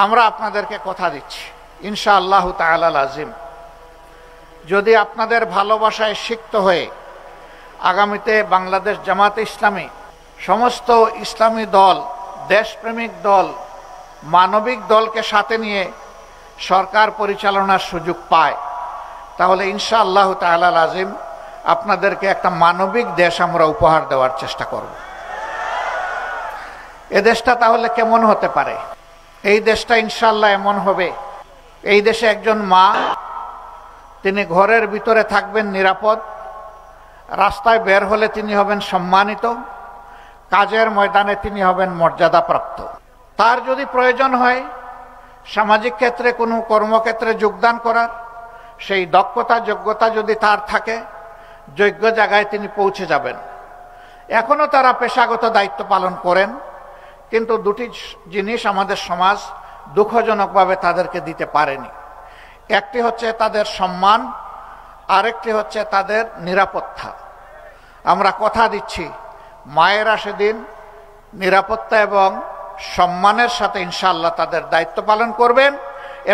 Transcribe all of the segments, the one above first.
আমরা আপনাদেরকে কথা দিচ্ছি ইনশাআল্লাহ তাআলা লাজিম, যদি আপনাদের ভালোবাসায় সিক্ত হয়ে আগামীতে বাংলাদেশ জামাতে ইসলামী সমস্ত ইসলামী দল, দেশপ্রেমিক দল, মানবিক দলকে সাথে নিয়ে সরকার পরিচালনার সুযোগ পায়, তাহলে ইনশাআল্লাহ তাআলা লাজিম আপনাদেরকে একটা মানবিক দেশ আমরা উপহার দেওয়ার চেষ্টা করব। এ দেশটা তাহলে কেমন হতে পারে? এই দেশটা ইনশাআল্লাহ এমন হবে, এই দেশে একজন মা, তিনি ঘরের ভিতরে থাকবেন নিরাপদ, রাস্তায় বের হলে তিনি হবেন সম্মানিত, কাজের ময়দানে তিনি হবেন মর্যাদাপ্রাপ্ত। তার যদি প্রয়োজন হয় সামাজিক ক্ষেত্রে কোনো কর্মক্ষেত্রে যোগদান করার, সেই দক্ষতা যোগ্যতা যদি তার থাকে, যোগ্য জায়গায় তিনি পৌঁছে যাবেন। এখনো তারা পেশাগত দায়িত্ব পালন করেন, কিন্তু দুটি জিনিস আমাদের সমাজ দুঃখজনকভাবে তাদেরকে দিতে পারেনি। একটি হচ্ছে তাদের সম্মান, আরেকটি হচ্ছে তাদের নিরাপত্তা। আমরা কথা দিচ্ছি মায়েরা সেদিন নিরাপত্তা এবং সম্মানের সাথে ইনশাআল্লাহ তাদের দায়িত্ব পালন করবেন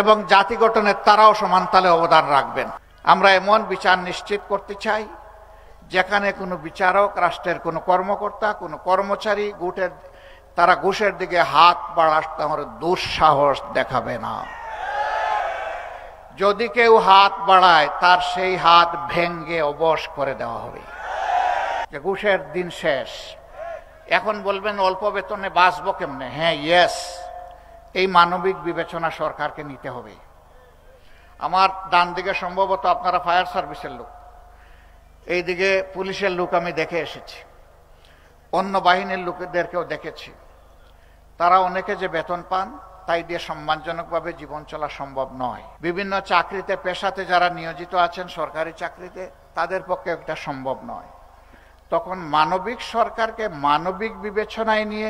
এবং জাতি গঠনের তারাও সমানতালে অবদান রাখবেন। আমরা এমন বিচার নিশ্চিত করতে চাই যেখানে কোনো বিচারক, রাষ্ট্রের কোনো কর্মকর্তা, কোনো কর্মচারী তারা ঘুষের দিকে হাত বাড়াতে আমার দুঃসাহস দেখাবে না। যদি কেউ হাত বাড়ায় তার সেই হাত ভেঙ্গে অবশ করে দেওয়া হবে। ঘুষের দিন শেষ। এখন বলবেন অল্প বেতনে বাঁচবো কেমনে? হ্যাঁ, ইয়েস, এই মানবিক বিবেচনা সরকারকে নিতে হবে। আমার ডান দিকে সম্ভবত আপনারা ফায়ার সার্ভিসের লোক, এই দিকে পুলিশের লোক আমি দেখে এসেছি, অন্য বাহিনীর লোকদেরকেও দেখেছি। তারা অনেকে যে বেতন পান তাই দিয়ে সম্মানজনকভাবে জীবন চলা সম্ভব নয়। বিভিন্ন চাকরিতে, পেশাতে যারা নিয়োজিত আছেন সরকারি চাকরিতে, তাদের পক্ষে এটা সম্ভব নয়। তখন মানবিক সরকারকে মানবিক বিবেচনায় নিয়ে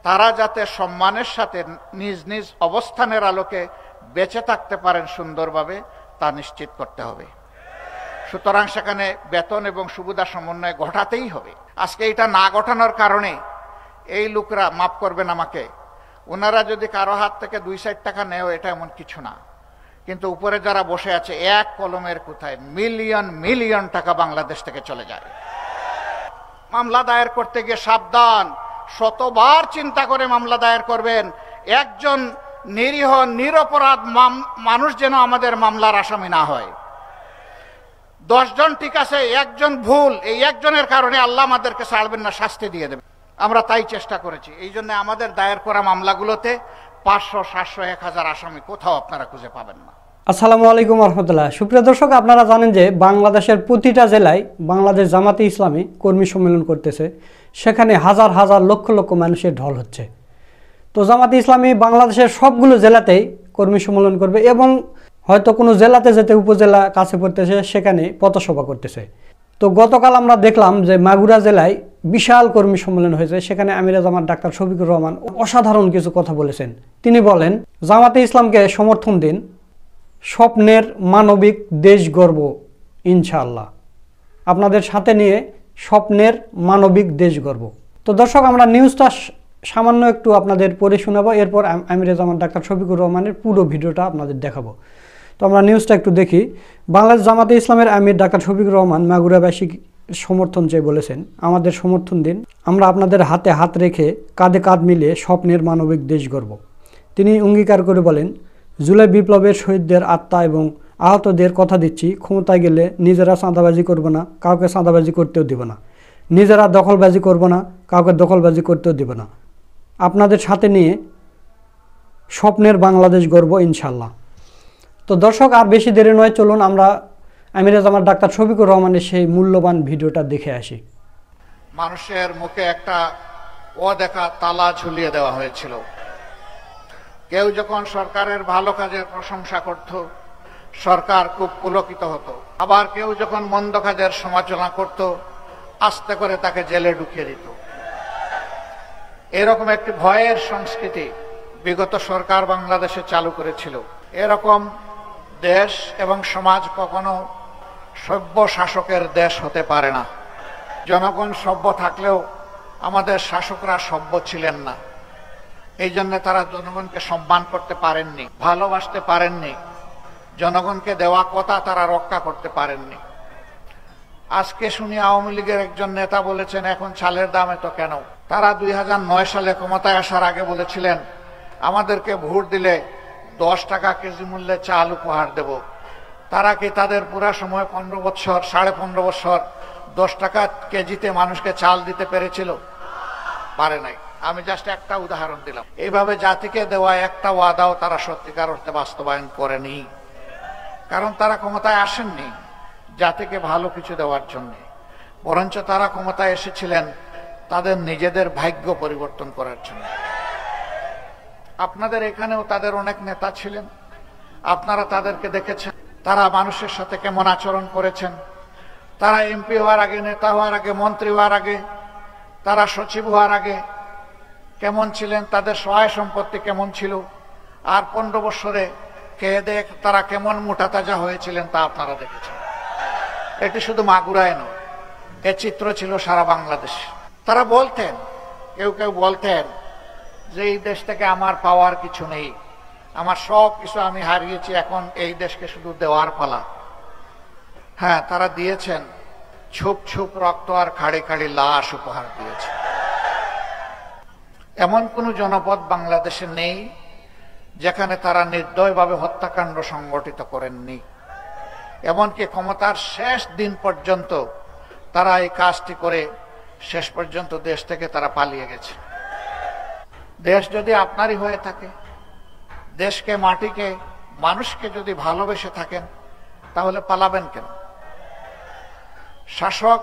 তারা যাতে সম্মানের সাথে নিজ নিজ অবস্থানের আলোকে বেঁচে থাকতে পারেন সুন্দরভাবে, তা নিশ্চিত করতে হবে। সুতরাং সেখানে বেতন এবং সুবিধা সমন্বয় ঘটাতেই হবে। আজকে এটা না ঘটানোর কারণে এই লোকরা, মাফ করবেন আমাকে, ওনারা যদি কারো হাত থেকে 2 টাকা নেয় এটা এমন কিছু না, কিন্তু উপরে যারা বসে আছে এক কলমের কোথায় মিলিয়ন মিলিয়ন টাকা বাংলাদেশ থেকে চলে যায়। মামলা দায়ের করতে গিয়ে সাবধান, শতবার চিন্তা করে মামলা দায়ের করবেন। একজন নিরীহ নিরপরাধ মানুষ যেন আমাদের মামলার আসামি না হয়। 10 জন ঠিক আছে, একজন ভুল, এই একজনের কারণে আল্লাহ আমাদেরকে ছাড়বেন না, শাস্তি দিয়ে দেবেন। আমরা তাই চেষ্টা করেছি। এই জন্য আমাদের দায়ের করা মামলাগুলোতে 500, 700, 1000 আসামি কোথাও আপনারা খুঁজে পাবেন না। আসসালামু আলাইকুম রহমতুল্লাহ। সুপ্রিয় দর্শক, আপনারা জানেন যে বাংলাদেশের প্রতিটা জেলায় বাংলাদেশ জামাতে ইসলামী কর্মী সম্মেলন করতেছে। সেখানে হাজার হাজার লক্ষ লক্ষ মানুষের ঢল হচ্ছে। তো জামাতে ইসলামী বাংলাদেশের সবগুলো জেলাতেই কর্মী সম্মেলন করবে এবং হয়তো কোনো জেলাতে যেতে উপজেলা কাছে পড়তেছে সেখানে পথসভা করতেছে। তো গতকাল আমরা দেখলাম যে মাগুরা জেলায় বিশাল কর্মী সম্মেলন হয়েছে। সেখানে আমিরে জামাত ডাক্তার শফিকুর রহমান অসাধারণ কিছু কথা বলেছেন। তিনি বলেন, জামাতে ইসলামকে সমর্থন দিন, স্বপ্নের মানবিক দেশ গড়ব ইনশাআল্লাহ। আপনাদের সাথে নিয়ে স্বপ্নের মানবিক দেশ গড়ব। তো দর্শক, আমরা নিউজটা সামান্য একটু আপনাদের পড়ে শোনাবো, এরপর আমিরে জামাত ডাক্তার শফিকুর রহমানের পুরো ভিডিওটা আপনাদের দেখাবো। তো আমরা নিউজটা একটু দেখি। বাংলাদেশ জামাতে ইসলামের আমির ডাক্তার শফিকুর রহমান মাগুরাবাসী সমর্থন চেয়ে বলেছেন, আমাদের সমর্থন দিন, আমরা আপনাদের হাতে হাত রেখে কাঁধে কাঁধ মিলিয়ে স্বপ্নের মানবিক দেশ গড়ব। তিনি অঙ্গীকার করে বলেন, জুলাই বিপ্লবের শহীদদের আত্মা এবং আহতদের কথা দিচ্ছি, ক্ষমতায় গেলে নিজেরা চাঁদাবাজি করব না, কাউকে চাঁদাবাজি করতেও দিব না, নিজেরা দখলবাজি করব না, কাউকে দখলবাজি করতেও দিব না, আপনাদের সাথে নিয়ে স্বপ্নের বাংলাদেশ গড়ব ইনশাল্লাহ। তো দর্শক, আর বেশি দেরি নয়, চলুন আমরা আমিরে জামাত ডাক্তার শফিকুর রহমানের সেই মূল্যবান ভিডিওটা দেখে আসি। মানুষের মুখে একটা অদেখা তালা ঝুলিয়ে দেওয়া হয়েছিল। কেউ যখন সরকারের ভালো কাজের প্রশংসা করত, সরকার খুব পুলকিত হতো। আবার কেউ যখন মন্দ কাজের সমালোচনা করত, আস্তে করে তাকে জেলে ঢুকিয়ে দিত। এরকম একটি ভয়ের সংস্কৃতি বিগত সরকার বাংলাদেশে চালু করেছিল। এরকম দেশ এবং সমাজ কখনো সভ্য শাসকের দেশ হতে পারে না। জনগণ সভ্য থাকলেও আমাদের শাসকরা সভ্য ছিলেন না। এই জন্য তারা জনগণকে সম্মান করতে পারেননি, ভালোবাসতে পারেননি, জনগণকে দেওয়া কথা তারা রক্ষা করতে পারেননি। আজকে শুনি আওয়ামী লীগের একজন নেতা বলেছেন এখন চালের দাম এত কেন। তারা 2009 সালে ক্ষমতায় আসার আগে বলেছিলেন আমাদেরকে ভোট দিলে 10 টাকা কেজি মূল্যে চাল উপহার দেব। তারা কি তাদের পুরা সময় 15 বছর 15.5 বছর 10 টাকা কেজিতে মানুষকে চাল দিতে পেরেছিল? পারে নাই। আমি জাস্ট একটা উদাহরণ দিলাম। এইভাবে জাতিকে দেওয়া একটা ওয়াদাও তারা সত্যিকার অর্থে বাস্তবায়ন করেনি, কারণ তারা ক্ষমতায় আসেননি জাতিকে ভালো কিছু দেওয়ার জন্য, বরঞ্চ তারা ক্ষমতায় এসেছিলেন তাদের নিজেদের ভাগ্য পরিবর্তন করার জন্য। আপনাদের এখানেও তাদের অনেক নেতা ছিলেন, আপনারা তাদেরকে দেখেছেন তারা মানুষের সাথে কেমন আচরণ করেছেন। তারা এমপি হওয়ার আগে, নেতা হওয়ার আগে, মন্ত্রী হওয়ার আগে, তারা সচিব হওয়ার আগে কেমন ছিলেন, তাদের সহায় সম্পত্তি কেমন ছিল, আর 15 বছরে খেয়ে দেখ তারা কেমন মোটা তাজা হয়েছিলেন তা আপনারা দেখেছেন। এটি শুধু মাগুরায় নয়, এ চিত্র ছিল সারা বাংলাদেশে। তারা বলতেন, কেউ কেউ বলতেন যে এই দেশ থেকে আমার পাওয়ার কিছু নেই, আমার সব কিছু আমি হারিয়েছি, এখন এই দেশকে শুধু দেওয়ার পালা। হ্যাঁ, তারা দিয়েছেন, ছুপ ছুপ রক্ত আর খাড়ি খাড়ি লাশ উপহার দিয়েছে। এমন কোন জনপদ বাংলাদেশে নেই যেখানে তারা নির্দয়ভাবে হত্যাকাণ্ড সংগঠিত করেননি। এমনকি ক্ষমতার শেষ দিন পর্যন্ত তারা এই কাজটি করে শেষ পর্যন্ত দেশ থেকে তারা পালিয়ে গেছে। দেশ যদি আপনারই হয়ে থাকে, দেশকে, মাটিকে, মানুষকে যদি ভালোবেসে থাকেন, তাহলে পালাবেন কেন? শাসক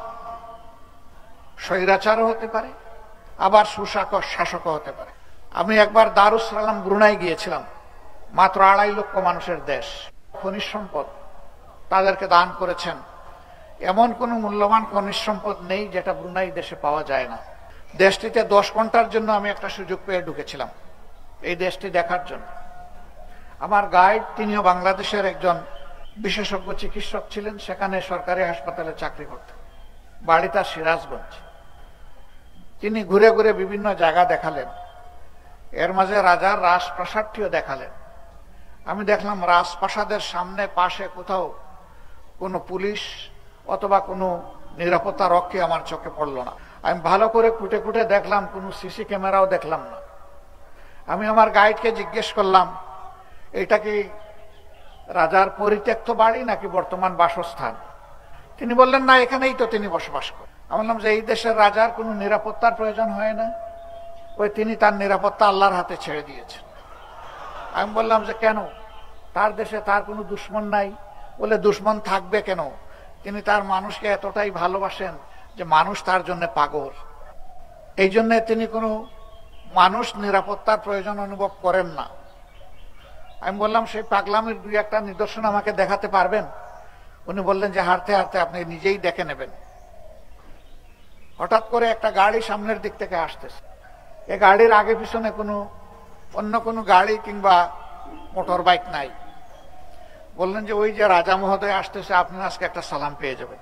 স্বৈরাচারও হতে পারে, আবার শাসকও হতে পারে। আমি একবার দারুস সালাম ব্রুনাই গিয়েছিলাম, মাত্র 2.5 লক্ষ মানুষের দেশ, খনিজ সম্পদ তাদেরকে দান করেছেন। এমন কোন মূল্যবান খনিজ সম্পদ নেই যেটা ব্রুনাই দেশে পাওয়া যায় না। দেশটিতে 10 ঘন্টার জন্য আমি একটা সুযোগ পেয়ে ঢুকেছিলাম এই দেশটি দেখার জন্য। আমার গাইড, তিনিও বাংলাদেশের একজন বিশেষজ্ঞ চিকিৎসক ছিলেন, সেখানে সরকারি হাসপাতালে চাকরি করতেন, বাড়ি তার সিরাজগঞ্জ। তিনি ঘুরে ঘুরে বিভিন্ন জায়গা দেখালেন, এর মাঝে রাজার রাজপ্রাসাদটিও দেখালেন। আমি দেখলাম রাজপ্রাসাদের সামনে পাশে কোথাও কোনো পুলিশ অথবা কোনো নিরাপত্তা রক্ষী আমার চোখে পড়ল না। আমি ভালো করে খুঁটে খুঁটে দেখলাম, কোনো সিসি ক্যামেরাও দেখলাম না। আমি আমার গাইডকে জিজ্ঞেস করলাম, এটা কি রাজার পরিত্যক্ত বাড়ি নাকি বর্তমান বাসস্থান? তিনি বললেন না, এখানেই তো তিনি বসবাস করেন। আমি বললাম যে এই দেশের রাজার কোনো নিরাপত্তার প্রয়োজন হয় না? ওই তিনি তার নিরাপত্তা আল্লাহর হাতে ছেড়ে দিয়েছেন। আমি বললাম যে কেন, তার দেশে তার কোনো দুশ্মন নাই? বলে দুশ্মন থাকবে কেন, তিনি তার মানুষকে এতটাই ভালোবাসেন যে মানুষ তার জন্য পাগল। এই জন্য তিনি কোনো মানুষ নিরাপত্তার প্রয়োজন অনুভব করেন না। আমি বললাম সেই পাগলামির 2-1টা নিদর্শন আমাকে দেখাতে পারবেন? উনি বললেন যে হাঁটতে হাঁটতে আপনি নিজেই দেখে নেবেন। হঠাৎ করে একটা গাড়ি সামনের দিক থেকে আসতেছে, এই গাড়ির আগে পিছনে অন্য কোনো গাড়ি কিংবা মোটর বাইক নাই। বললেন যে ওই যে রাজা মহোদয় আসতেছে, আপনি আজকে একটা সালাম পেয়ে যাবেন।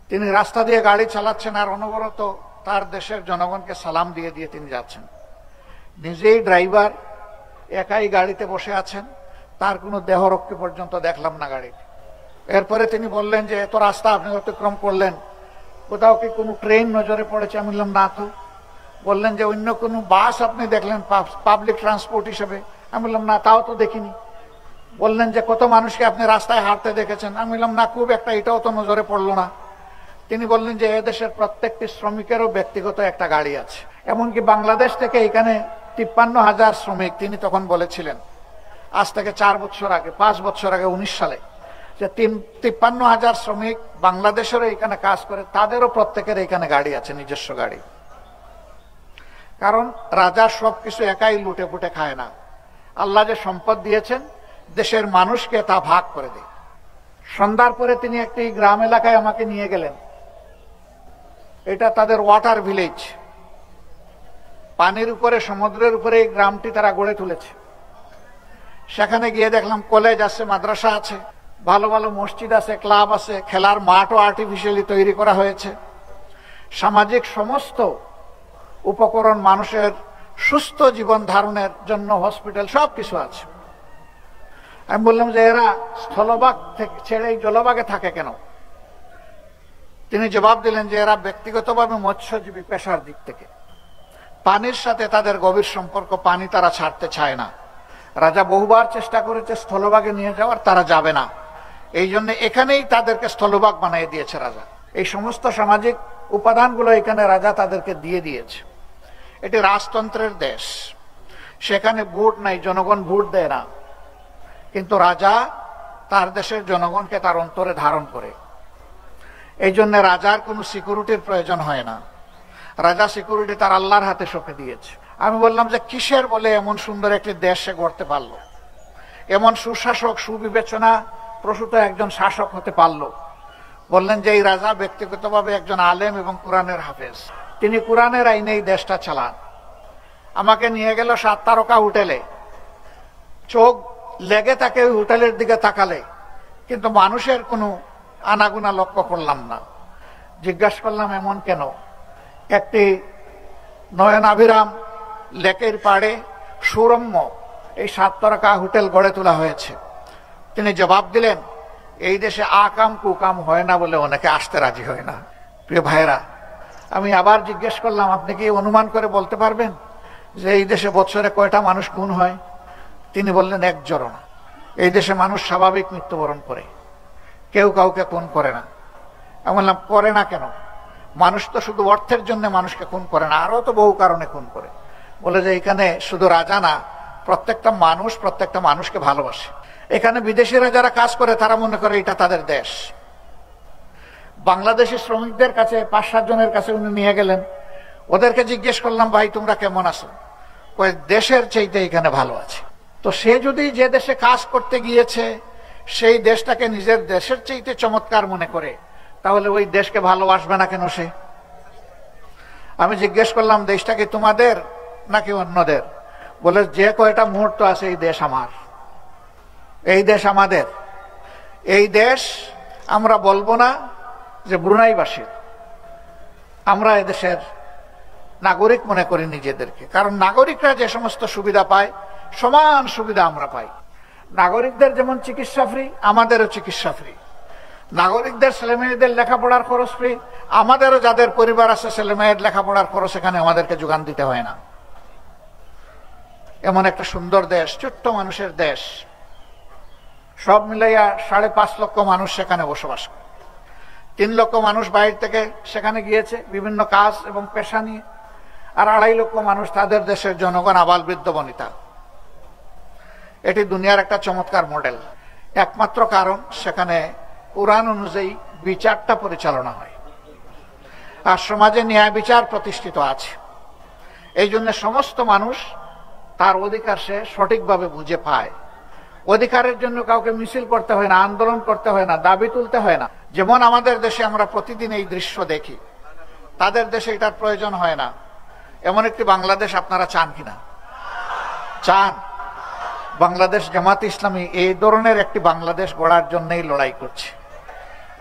তিনি রাস্তা দিয়ে গাড়ি চালাচ্ছেন আর অনবরত তার দেশের জনগণকে সালাম দিয়ে দিয়ে তিনি যাচ্ছেন। নিজেই ড্রাইভার, একাই গাড়িতে বসে আছেন, তার কোনো দেহরক্ষী পর্যন্ত দেখলাম না গাড়িতে। এরপরে তিনি বললেন যে এত রাস্তা আপনি অতিক্রম করলেন, কোথাও কি কোনো ট্রেন নজরে পড়েছে? আমি বললাম না তো। বললেন যে অন্য কোনো বাস আপনি দেখলেন পাবলিক ট্রান্সপোর্ট হিসেবে? আমি বললাম না, তাও তো দেখিনি। বললেন যে কত মানুষকে আপনি রাস্তায় হাঁটতে দেখেছেন? আমি বললাম না, খুব একটা, এটাও তো নজরে পড়লো না। তিনি বললেন যে এদেশের প্রত্যেকটি শ্রমিকেরও ব্যক্তিগত একটা গাড়ি আছে। এমনকি বাংলাদেশ থেকে এখানে 53,000 শ্রমিক, তিনি তখন বলেছিলেন আজ থেকে 4 বছর আগে, 5 বছর আগে 19 সালে, যে 53,000 শ্রমিক বাংলাদেশেরও এখানে কাজ করে, তাদেরও প্রত্যেকের এখানে গাড়ি আছে, নিজস্ব গাড়ি। কারণ রাজা সবকিছু একাই লুটে পুটে খায় না, আল্লাহ যে সম্পদ দিয়েছেন দেশের মানুষকে তা ভাগ করে দেয়। সন্ধ্যার পরে তিনি একটি গ্রাম এলাকায় আমাকে নিয়ে গেলেন। এটা তাদের ওয়াটার ভিলেজ, পানির উপরে, সমুদ্রের উপরে এই গ্রামটি তারা গড়ে তুলেছে। সেখানে গিয়ে দেখলাম কলেজ আছে, মাদ্রাসা আছে, ভালো ভালো মসজিদ আছে, ক্লাব আছে, খেলার মাঠও আর্টিফিশিয়ালি তৈরি করা হয়েছে। সামাজিক সমস্ত উপকরণ মানুষের সুস্থ জীবন ধারণের জন্য হসপিটাল, সব কিছু আছে। আমি বললাম যে এরা স্থলভাগ থেকে ছেড়ে জলভাগে থাকে কেন? তিনি জবাব দিলেন যে এরা ব্যক্তিগতভাবে মৎস্যজীবী পেশার দিক থেকে পানির সাথে তাদের গভীর সম্পর্ক, পানি তারা ছাড়তে চায় না। রাজা বহুবার চেষ্টা করেছে স্থলভাগে নিয়ে যাওয়ার, তারা যাবে না। এই জন্য এখানেই তাদেরকে স্থলভাগ বানিয়ে দিয়েছে রাজা। এই সমস্ত সামাজিক উপাদানগুলো এখানে রাজা তাদেরকে দিয়ে দিয়েছে। এটি রাজতন্ত্রের দেশ, সেখানে ভোট নাই, জনগণ ভোট দেয় না, কিন্তু রাজা তার দেশের জনগণকে তার অন্তরে ধারণ করে। এই জন্য রাজার কোনো সিকিউরিটির প্রয়োজন হয় না, রাজা সিকিউরিটি তার আল্লাহর হাতে সঁপে দিয়েছে। আমি বললাম যে কিসের বলে এমন সুন্দর একটি দেশ সে গড়তে পারলো, এমন সুশাসক সুবিবেচনা প্রসূত একজন শাসক হতে পারলো? বললেন যে এই রাজা ব্যক্তিগতভাবে একজন আলেম এবং কোরআনের হাফেজ, তিনি কোরআনের আইনে এই দেশটা চালান। আমাকে নিয়ে গেল 7 তারকা হোটেলে, চোখ লেগে থাকে ওই হোটেলের দিকে তাকালে, কিন্তু মানুষের কোনো আনাগুনা লক্ষ্য করলাম না। জিজ্ঞাসা করলাম এমন কেন? একটি নয়নাভিরাম লেকের পাড়ে সুরম্য এই 7 তারকা হোটেল গড়ে তোলা হয়েছে। তিনি জবাব দিলেন এই দেশে আকাম কুকাম হয় না বলে অনেকে আসতে রাজি হয় না। প্রিয় ভাইরা, আমি আবার জিজ্ঞেস করলাম আপনি কি অনুমান করে বলতে পারবেন যে এই দেশে বছরে কয়টা মানুষ খুন হয়? তিনি বললেন একজনও না। এই দেশে মানুষ স্বাভাবিক মৃত্যুবরণ করে, কেউ কাউকে খুন করে না। আমি বললাম করে না কেন? মানুষ তো শুধু অর্থের জন্য মানুষকে খুন করে না, আরো তো বহু কারণে খুন করে। বলে যে এখানে শুধু রাজা না, প্রত্যেকটা মানুষকে ভালোবাসে। এখানে বিদেশিরা যারা কাজ করে তারা মনে করে এটা তাদের দেশ। বাংলাদেশি শ্রমিকদের কাছে 5-7 জনের কাছে উনি নিয়ে গেলেন, ওদেরকে জিজ্ঞেস করলাম ভাই তোমরা কেমন আছো? ওই দেশের চাইতে এখানে ভালো আছে। তো সে যদি যে দেশে কাজ করতে গিয়েছে সেই দেশটাকে নিজের দেশের চাইতে চমৎকার মনে করে, তাহলে ওই দেশকে ভালোবাসবে না কেন সে? আমি জিজ্ঞেস করলাম দেশটা কি তোমাদের নাকি অন্যদের? বলে যে কয়টা মুহূর্ত আছে এই দেশ আমার, এই দেশ আমাদের। এই দেশ আমরা বলবো না যে ব্রুনাইবাসীর, আমরা এদেশের নাগরিক মনে করি নিজেদেরকে। কারণ নাগরিকরা যে সমস্ত সুবিধা পায় সমান সুবিধা আমরা পাই। নাগরিকদের যেমন চিকিৎসা ফ্রি, আমাদেরও চিকিৎসা ফ্রি। নাগরিকদের ছেলেমেয়েদের লেখাপড়ার খরচ ফ্রি, আমাদেরও যাদের পরিবার আছে ছেলেমেয়ের লেখাপড়ার খরচ এখানে আমাদেরকে যোগান দিতে হয় না। এমন একটা সুন্দর দেশ, ছোট্ট মানুষের দেশ, সব মিলাইয়া 5.5 লক্ষ মানুষ সেখানে বসবাস করে। 3 লক্ষ মানুষ বাইরে থেকে সেখানে গিয়েছে বিভিন্ন কাজ এবং পেশা নিয়ে, আর 2.5 লক্ষ মানুষ তাদের দেশের জনগণ, আবাল বৃদ্ধ বনিতা। এটি দুনিয়ার একটা চমৎকার মডেল। একমাত্র কারণ সেখানে কোরআন অনুযায়ী বিচারটা পরিচালনা হয়, আর সমাজে ন্যায় বিচার প্রতিষ্ঠিত আছে। এই জন্য সমস্ত মানুষ তার অধিকার সে সঠিকভাবে বুঝে পায়। অধিকারের জন্য কাউকে মিছিল করতে হয় না, আন্দোলন করতে হয় না, দাবি তুলতে হয় না। যেমন আমাদের দেশে আমরা প্রতিদিন এই দৃশ্য দেখি, তাদের দেশে এটার প্রয়োজন হয় না। এমন একটি বাংলাদেশ আপনারা চান কিনা? চান? বাংলাদেশ জামাত ইসলামী এই ধরনের একটি বাংলাদেশ গড়ার জন্যই লড়াই করছে।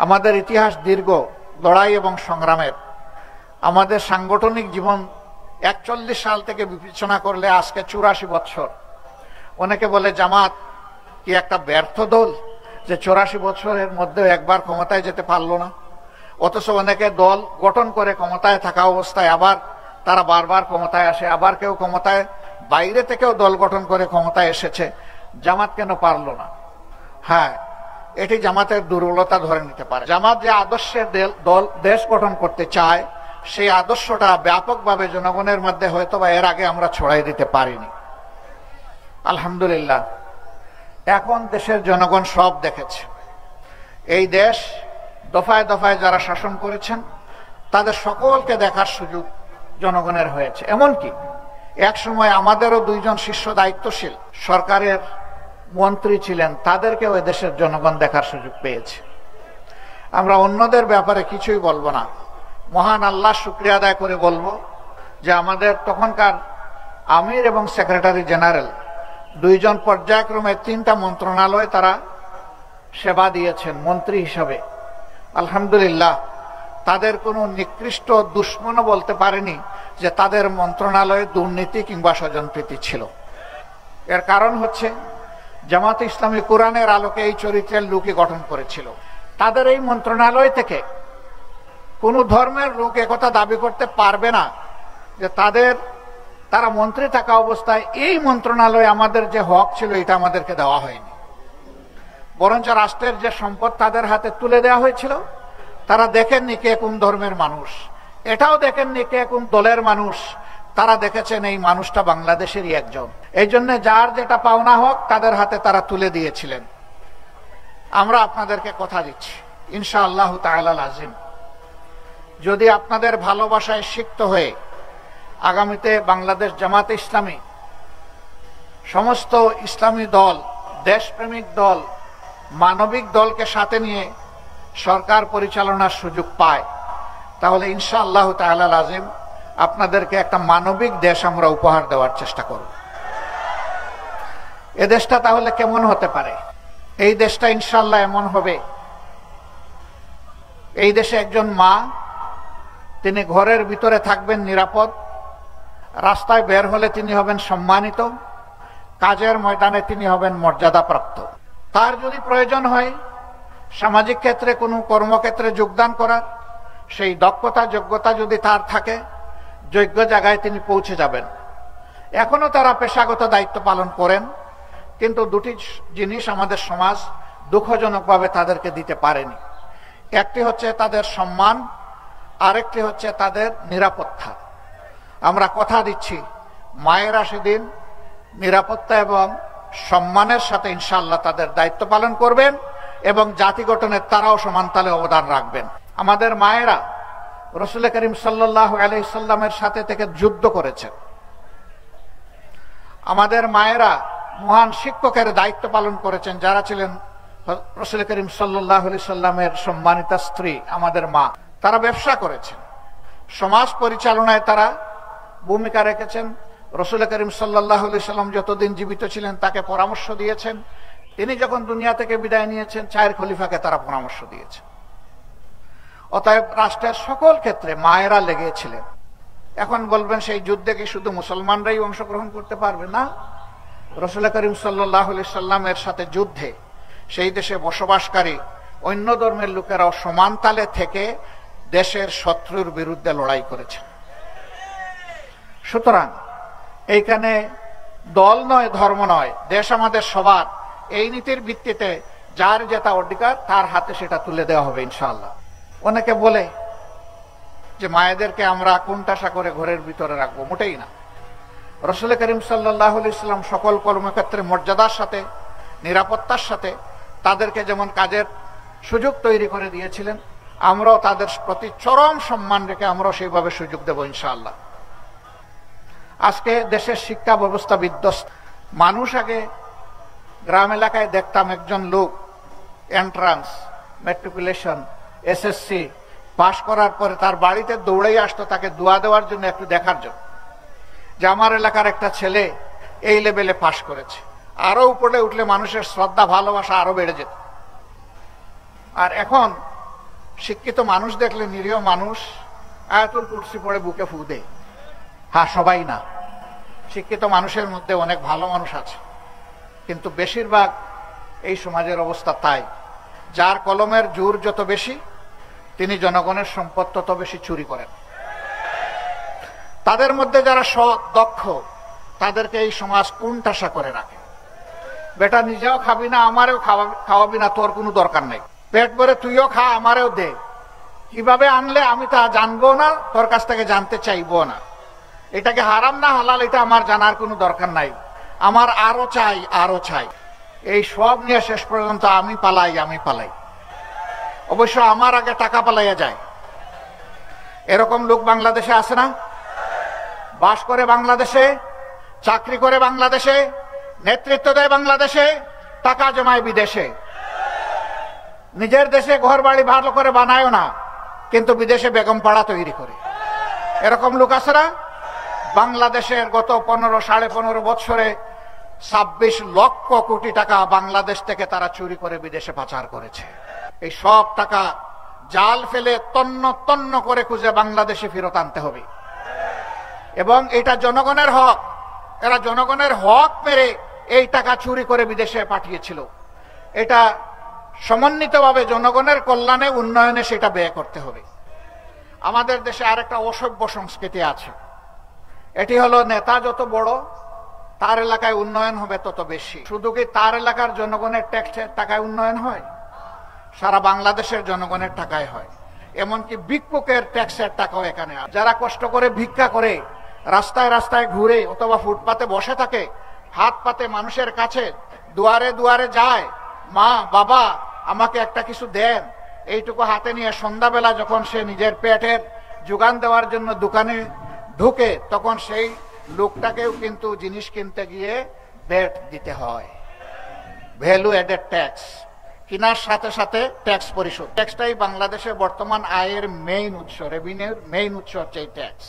আমাদের ইতিহাস দীর্ঘ লড়াই এবং সংগ্রামের। আমাদের সাংগঠনিক জীবন 41 সাল থেকে বিবেচনা করলে আজকে 84 বছর। অনেকে বলে জামাত কি একটা ব্যর্থ দল যে 84 বছরের মধ্যে একবার ক্ষমতায় যেতে পারলো না? অথচ অনেকে দল গঠন করে ক্ষমতায় থাকা অবস্থায় আবার তারা বারবার ক্ষমতায় আসে, আবার কেউ ক্ষমতায় বাইরে থেকেও দল গঠন করে ক্ষমতায় এসেছে। জামাত কেন পারলো না? হ্যাঁ, এটি জামাতের দুর্বলতা ধরে নিতে পারে। জামাত যে আদর্শের দল দেশ গঠন করতে চায়, সেই আদর্শটা ব্যাপকভাবে জনগণের মধ্যে হয়তো বা এর আগে আমরা ছড়াই দিতে পারিনি। আলহামদুলিল্লাহ, এখন দেশের জনগণ সব দেখেছে। এই দেশ দফায় দফায় যারা শাসন করেছেন তাদের সকলকে দেখার সুযোগ জনগণের হয়েছে। এমনকি এক সময় আমাদেরও 2 জন শীর্ষ দায়িত্বশীল সরকারের মন্ত্রী ছিলেন, তাদেরকেও দেশের জনগণ দেখার সুযোগ পেয়েছে। আমরা অন্যদের ব্যাপারে কিছুই বলবো না, মহান আল্লাহ শুকরিয়া আদায় করে বলবো যে আমাদের তখনকার আমির এবং সেক্রেটারি জেনারেল 2 জন পর্যায়ক্রমে 3টা মন্ত্রণালয় তারা সেবা দিয়েছেন মন্ত্রী হিসাবে। আলহামদুলিল্লাহ, তাদের কোনো নিকৃষ্ট দুশ্মনও বলতে পারেনি যে তাদের মন্ত্রণালয়ে দুর্নীতি কিংবা স্বজনপ্রীতি ছিল। এর কারণ হচ্ছে জামাত ইসলামী কোরআনের আলোকে এই চরিত্রের লোকই গঠন করেছিল। তাদের এই মন্ত্রণালয় থেকে কোনো ধর্মের লোক একথা দাবি করতে পারবে না যে তারা মন্ত্রী থাকা অবস্থায় এই মন্ত্রণালয়ে আমাদের যে হক ছিল এটা আমাদেরকে দেওয়া হয়নি, বরঞ্চ রাষ্ট্রের যে সম্পদ তাদের হাতে তুলে দেওয়া হয়েছিল। তারা দেখেননি কে কোন ধর্মের মানুষ, এটাও দেখেননি কে কোন দলের মানুষ, তারা দেখেছেন এই মানুষটা বাংলাদেশেরই একজন। এই জন্য যার যেটা পাওনা হক তাদের হাতে তারা তুলে দিয়েছিলেন। আমরা আপনাদেরকে কথা দিচ্ছি ইনশাআল্লাহ তাআলা লাজিম, যদি আপনাদের ভালোবাসায় সিক্ত হয়ে আগামীতে বাংলাদেশ জামাতে ইসলামী সমস্ত ইসলামী দল, দেশপ্রেমিক দল, মানবিক দলকে সাথে নিয়ে সরকার পরিচালনার সুযোগ পায়, তাহলে ইনশাআল্লাহ তাআলা লাজিম আপনাদেরকে একটা মানবিক দেশ আমরা উপহার দেওয়ার চেষ্টা করব। এ দেশটা তাহলে কেমন হতে পারে? এই দেশটা ইনশাআল্লাহ এমন হবে, এই দেশে একজন মা, তিনি ঘরের ভিতরে থাকবেন নিরাপদ, রাস্তায় বের হলে তিনি হবেন সম্মানিত, কাজের ময়দানে তিনি হবেন মর্যাদাপ্রাপ্ত। তার যদি প্রয়োজন হয় সামাজিক ক্ষেত্রে কোনো কর্মক্ষেত্রে যোগদান করার, সেই দক্ষতা যোগ্যতা যদি তার থাকে, যোগ্য জায়গায় তিনি পৌঁছে যাবেন। এখনো তারা পেশাগত দায়িত্ব পালন করেন, কিন্তু দুটি জিনিস আমাদের সমাজ দুঃখজনকভাবে তাদেরকে দিতে পারেনি। একটি হচ্ছে তাদের সম্মান, আরেকটি হচ্ছে তাদের নিরাপত্তা। আমরা কথা দিচ্ছি মায়েরা সেদিন নিরাপত্তা এবং সম্মানের সাথে ইনশাআল্লাহ তাদের দায়িত্ব পালন করবেন এবং জাতি গঠনের তারাও সমান তালে অবদান রাখবেন। আমাদের মায়েরা রাসূল করিম সাল্লাল্লাহু আলাইহি সাল্লামের সাথে থেকে যুদ্ধ করেছেন। আমাদের মায়েরা মহান শিক্ষকের দায়িত্ব পালন করেছেন, যারা ছিলেন রাসূল করিম সাল্লাল্লাহু আলাইহি সাল্লামের সম্মানিতা স্ত্রী আমাদের মা। তারা ব্যবসা করেছেন, সমাজ পরিচালনায় তারা ভূমিকা রেখেছেন। রাসূল করিম সাল্লাল্লাহু আলাইহি সাল্লাম যতদিন জীবিত ছিলেন তাকে পরামর্শ দিয়েছেন। তিনি যখন দুনিয়া থেকে বিদায় নিয়েছেন, 4 খলিফাকে তারা পরামর্শ দিয়েছেন। অতএব রাষ্ট্রের সকল ক্ষেত্রে মায়েরা লেগেছিলেন। এখন বলবেন সেই যুদ্ধে কি শুধু মুসলমানরাই অংশগ্রহণ করতে পারবে? না, রাসূল করিম সাল্লাল্লাহু আলাইহি সাল্লামের সাথে যুদ্ধে সেই দেশে বসবাসকারী অন্য ধর্মের লোকেরাও সমান তালে থেকে দেশের শত্রুর বিরুদ্ধে লড়াই করেছে। সুতরাং এইখানে দল নয়, ধর্ম নয়, দেশ আমাদের সবার। এই নীতির ভিত্তিতে যার যেটা অধিকার তার হাতে সেটা তুলে দেওয়া হবে ইনশাআল্লাহ। অনেকে বলে যে মায়েদেরকে আমরা কোণঠাসা করে ঘরের ভিতরে রাখবো, মোটেই না। রাসূল করিম সাল্লাল্লাহু আলাইহি সাল্লাম সকল কর্মক্ষেত্রে মর্যাদার সাথে, নিরাপত্তার সাথে তাদেরকে যেমন কাজের সুযোগ তৈরি করে দিয়েছিলেন, আমরাও তাদের প্রতি চরম সম্মান রেখে আমরাও সেইভাবে সুযোগ দেব ইনশাআল্লাহ। আজকে দেশের শিক্ষা ব্যবস্থা বিধ্বস্ত। মানুষ আগে গ্রাম এলাকায় দেখতাম একজন লোক এন্ট্রান্স, ম্যাট্রিকুলেশন, এসএসসি পাশ করার পরে তার বাড়িতে দৌড়েই আসতো তাকে দোয়া দেওয়ার জন্য, একটু দেখার জন্য যে আমার এলাকার একটা ছেলে এই লেভেলে পাশ করেছে। আরো উপরে উঠলে মানুষের শ্রদ্ধা ভালোবাসা আরো বেড়ে যেত। আর এখন শিক্ষিত মানুষ দেখলে, নিরীহ মানুষ আয়াতুল কুরসি পড়ে বুকে ফু দেয়। হ্যাঁ, সবাই না, শিক্ষিত মানুষের মধ্যে অনেক ভালো মানুষ আছে, কিন্তু বেশিরভাগ এই সমাজের অবস্থা তাই। যার কলমের জোর যত বেশি, তিনি জনগণের সম্পদ তত বেশি চুরি করেন। তাদের মধ্যে যারা সৎ, দক্ষ, তাদেরকে এই সমাজ কোণঠাসা করে রাখে। বেটা নিজেও খাবি না, আমারেও খাওয়াবি না, তোর কোনো দরকার নেই। পেট ভরে তুইও খা, আমারেও দে। কিভাবে আনলে আমি তা জানবো না, তোর কাছ থেকে জানতে চাইবো না। এটাকে হারাম না হালাল এটা আমার জানার কোনো দরকার নাই। আমার আরো চাই, আরো চাই। এই সব নিয়ে শেষ পর্যন্ত আমি পালাই। অবশ্য আমার আগে টাকা পালাইয়া যায়। এরকম লোক বাংলাদেশে আছে না? বাস করে বাংলাদেশে, চাকরি করে বাংলাদেশে, নেতৃত্ব দেয় বাংলাদেশে, টাকা জমায় বিদেশে। নিজের দেশে ঘর বাড়ি ভালো করে বানায়ও না, কিন্তু বিদেশে বেগম পাড়া তৈরি করে। এরকম লোক আছে না? বাংলাদেশের গত 15-15.5 বছরে 26 লক্ষ কোটি টাকা বাংলাদেশ থেকে তারা চুরি করে বিদেশে পাচার করেছে। এই সব টাকা জাল ফেলে তন্ন তন্ন করে খুঁজে বাংলাদেশে ফেরত আনতে হবে। এবং এটা জনগণের হক। এরা জনগণের হক মেরে এই টাকা চুরি করে বিদেশে পাঠিয়েছিল। এটা সমন্বিতভাবে জনগণের কল্যাণে উন্নয়নে সেটা ব্যয় করতে হবে। আমাদের দেশে আরেকটা অসভ্য সংস্কৃতি আছে, এটি হলো নেতা যত বড় তার এলাকায় উন্নয়ন হবে তত বেশি। শুধু কি তার এলাকার জনগণের ট্যাক্সের টাকায় উন্নয়ন হয়? সারা বাংলাদেশের জনগণের টাকায় হয়। এমনকি ভিক্ষুকের ট্যাক্সের টাকাও এখানে। যারা কষ্ট করে ভিক্ষা করে, রাস্তায় রাস্তায় ঘুরে অথবা ফুটপাতে বসে থাকে, হাত পাতে মানুষের কাছে দুয়ারে দুয়ারে যায়, মা বাবা আমাকে একটা কিছু দেন, এইটুকু হাতে নিয়ে সন্ধ্যাবেলা যখন সে নিজের পেটের যোগান দেওয়ার জন্য দোকানে ঢুকে, তখন সেই লোকটাকেও কিন্তু জিনিস কিনতে গিয়ে ভ্যাট দিতে হয়, ভ্যালু এডেড ট্যাক্স। কিনার সাথে সাথে ট্যাক্স পরিশোধ। ট্যাক্সটাই বাংলাদেশের বর্তমান আয়ের মেইন উৎস, রেভিনিউর মেইন উৎস হচ্ছে এই ট্যাক্স।